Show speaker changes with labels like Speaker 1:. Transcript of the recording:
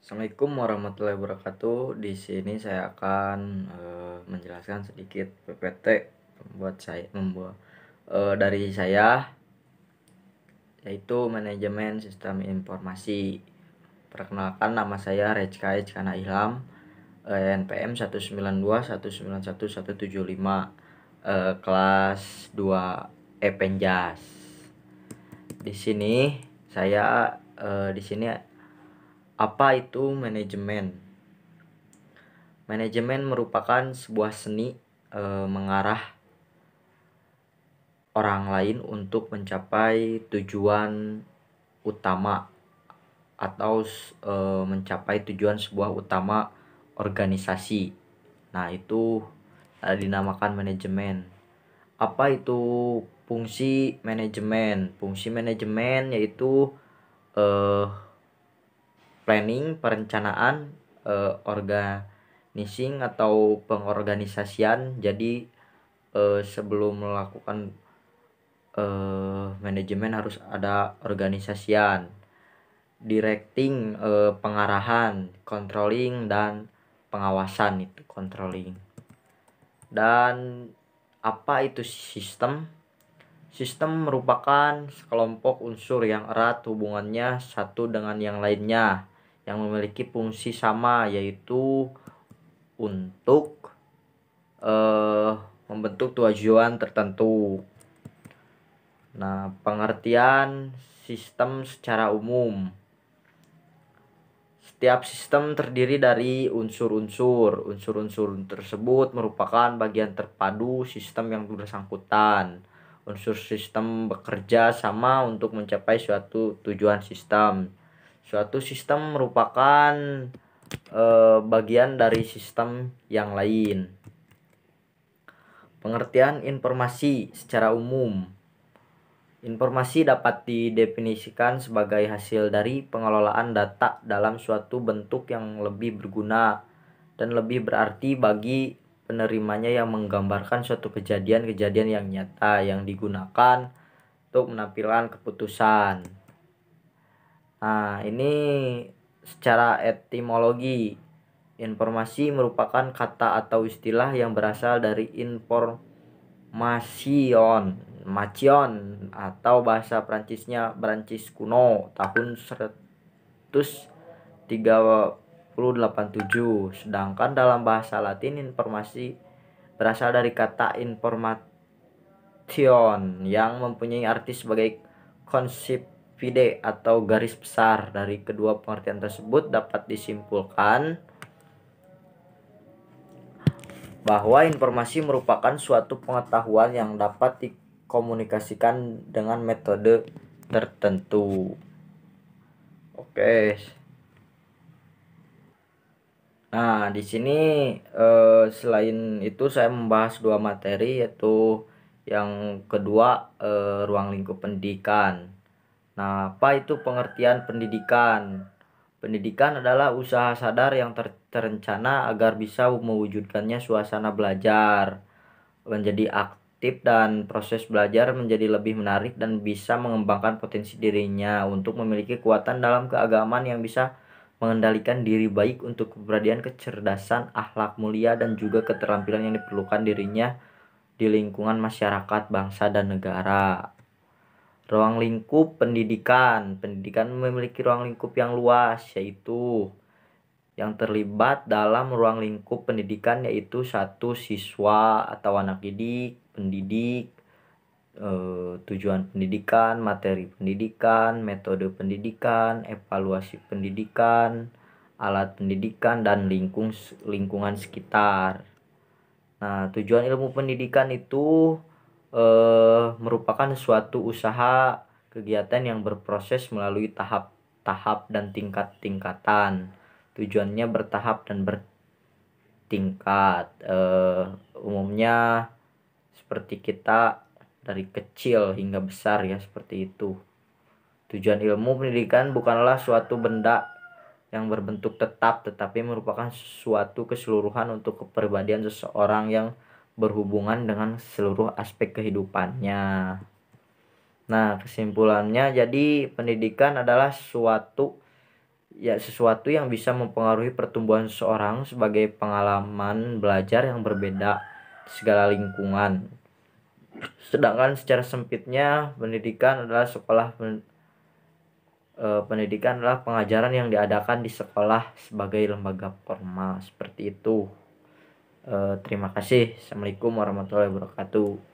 Speaker 1: Assalamualaikum warahmatullahi wabarakatuh. Di sini saya akan menjelaskan sedikit PPT dari saya, yaitu manajemen sistem informasi. Perkenalkan, nama saya Rejka Ejkana Ilham, NPM 192191175, kelas 2 Penjas. Di sini apa itu manajemen? Manajemen merupakan sebuah seni mengarah orang lain untuk mencapai tujuan utama atau mencapai tujuan sebuah utama organisasi. Nah, itu dinamakan manajemen. Apa itu fungsi manajemen? Fungsi manajemen yaitu planning, perencanaan, organizing atau pengorganisasian. Jadi sebelum melakukan manajemen harus ada organisasian, directing, pengarahan, controlling, dan pengawasan. Itu controlling. Dan apa itu sistem? Sistem merupakan sekelompok unsur yang erat hubungannya satu dengan yang lainnya, yang memiliki fungsi sama, yaitu untuk membentuk tujuan tertentu. Nah, pengertian sistem secara umum. Setiap sistem terdiri dari unsur-unsur. Unsur-unsur tersebut merupakan bagian terpadu sistem yang bersangkutan. Unsur sistem bekerja sama untuk mencapai suatu tujuan sistem. Suatu sistem merupakan bagian dari sistem yang lain. Pengertian informasi secara umum. Informasi dapat didefinisikan sebagai hasil dari pengelolaan data dalam suatu bentuk yang lebih berguna dan lebih berarti bagi penerimanya, yang menggambarkan suatu kejadian-kejadian yang nyata yang digunakan untuk menampilkan keputusan. Nah, ini secara etimologi. Informasi merupakan kata atau istilah yang berasal dari information, atau bahasa Prancisnya Prancis kuno tahun 138-7. Sedangkan dalam bahasa Latin, informasi berasal dari kata information yang mempunyai arti sebagai konsep vide atau garis besar. Dari kedua pengertian tersebut dapat disimpulkan bahwa informasi merupakan suatu pengetahuan yang dapat dikomunikasikan dengan metode tertentu. Oke. Nah, di sini selain itu saya membahas dua materi, yaitu yang kedua ruang lingkup pendidikan. Nah, apa itu pengertian pendidikan? Pendidikan adalah usaha sadar yang terencana agar bisa mewujudkannya suasana belajar menjadi aktif dan proses belajar menjadi lebih menarik, dan bisa mengembangkan potensi dirinya untuk memiliki kekuatan dalam keagamaan yang bisa mengendalikan diri baik untuk kepribadian, kecerdasan, akhlak mulia, dan juga keterampilan yang diperlukan dirinya di lingkungan masyarakat, bangsa, dan negara. Ruang lingkup pendidikan. Pendidikan memiliki ruang lingkup yang luas, yaitu yang terlibat dalam ruang lingkup pendidikan yaitu satu, siswa atau anak didik, pendidik, tujuan pendidikan, materi pendidikan, metode pendidikan, evaluasi pendidikan, alat pendidikan, dan lingkungan sekitar. Nah, tujuan ilmu pendidikan itu merupakan suatu usaha kegiatan yang berproses melalui tahap-tahap dan tingkat-tingkatan. Tujuannya bertahap dan bertingkat. Umumnya seperti kita dari kecil hingga besar, ya, seperti itu. Tujuan ilmu pendidikan bukanlah suatu benda yang berbentuk tetap, tetapi merupakan suatu keseluruhan untuk kepribadian seseorang yang berhubungan dengan seluruh aspek kehidupannya. Nah, kesimpulannya, jadi pendidikan adalah suatu ya sesuatu yang bisa mempengaruhi pertumbuhan seseorang sebagai pengalaman belajar yang berbeda di segala lingkungan. Sedangkan secara sempitnya pendidikan adalah pengajaran yang diadakan di sekolah sebagai lembaga formal seperti itu. Terima kasih. Assalamualaikum warahmatullahi wabarakatuh.